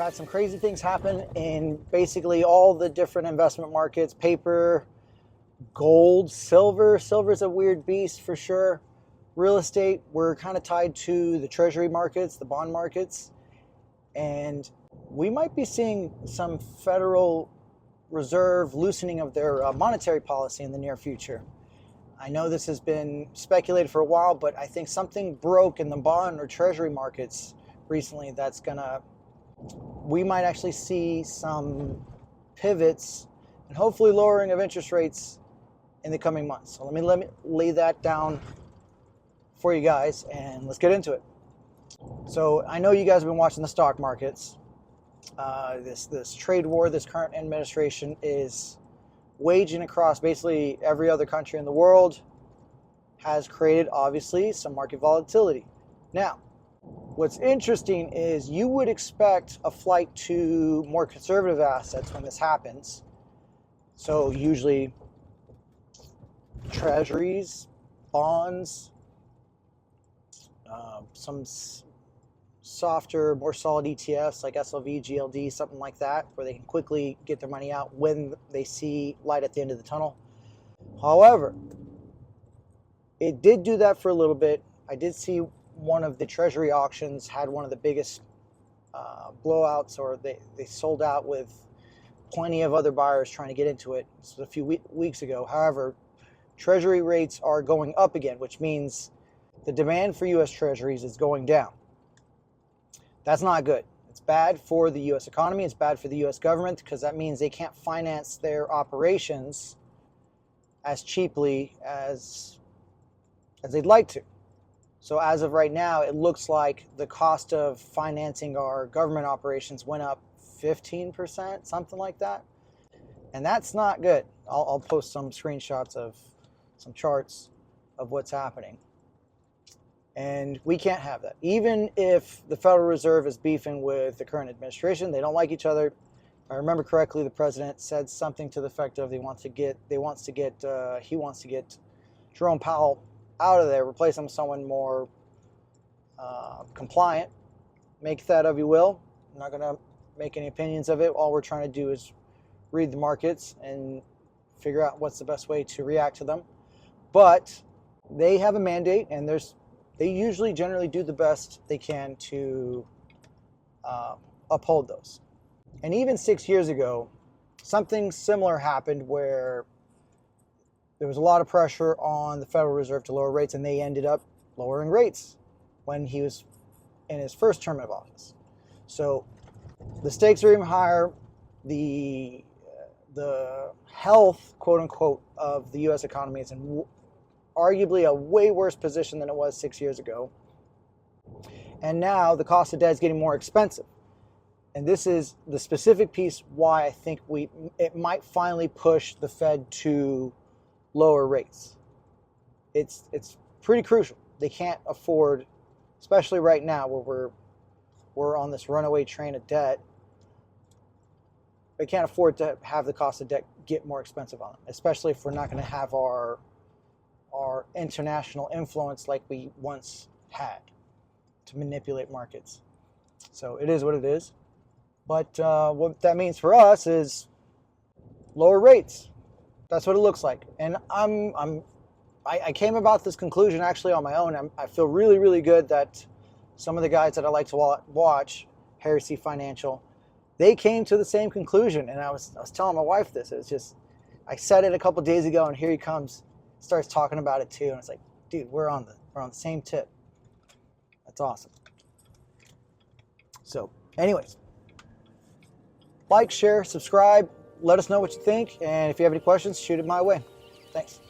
had some crazy things happen in basically all the different investment markets: paper, gold, silver. Silver's a weird beast for sure. Real estate, we're kind of tied to the treasury markets, the bond markets, and we might be seeing some Federal Reserve loosening of their monetary policy in the near future. I know this has been speculated for a while, but I think something broke in the bond or treasury markets recently that's we might actually see some pivots and hopefully lowering of interest rates in the coming months. So let me lay that down for you guys and let's get into it. So I know you guys have been watching the stock markets. This trade war this current administration is waging across basically every other country in the world has created obviously some market volatility. Now, what's interesting is you would expect a flight to more conservative assets when this happens. So usually treasuries, bonds, some softer, more solid ETFs like SLV, GLD, something like that, where they can quickly get their money out when they see light at the end of the tunnel. However, it did do that for a little bit. I did see one of the treasury auctions had one of the biggest blowouts, or they sold out with plenty of other buyers trying to get into it. This was a few weeks ago. However, treasury rates are going up again, which means the demand for U.S. treasuries is going down. That's not good. It's bad for the U.S. economy. It's bad for the U.S. government because that means they can't finance their operations as cheaply as they'd like to. So as of right now, it looks like the cost of financing our government operations went up 15%, something like that. And that's not good. I'll post some screenshots of some charts of what's happening. And we can't have that. Even if the Federal Reserve is beefing with the current administration, they don't like each other. If I remember correctly, the president said something to the effect of he wants to get Jerome Powell out of there, replace him with someone more compliant. Make that of you will. I'm not going to make any opinions of it. All we're trying to do is read the markets and figure out what's the best way to react to them. But they have a mandate, and they usually generally do the best they can to uphold those. And even 6 years ago, something similar happened where there was a lot of pressure on the Federal Reserve to lower rates, and they ended up lowering rates when he was in his first term of office. So the stakes are even higher. The health, quote unquote, of the U.S. economy is in arguably a way worse position than it was 6 years ago. And now the cost of debt is getting more expensive. And this is the specific piece why I think it might finally push the Fed to lower rates. It's pretty crucial. They can't afford, especially right now where we're on this runaway train of debt, they can't afford to have the cost of debt get more expensive on them, especially if we're not going to have our international influence like we once had to manipulate markets. So it is what it is. But what that means for us is lower rates. That's what it looks like. And I came about this conclusion actually on my own. I feel really, really good that some of the guys that I like to watch, Heresy Financial, they came to the same conclusion. And I was telling my wife this. It was just, I said it a couple days ago, and here he comes, starts talking about it too. And it's like, dude, we're on the same tip. That's awesome. So, anyways, like, share, subscribe. Let us know what you think. And if you have any questions, shoot it my way. Thanks.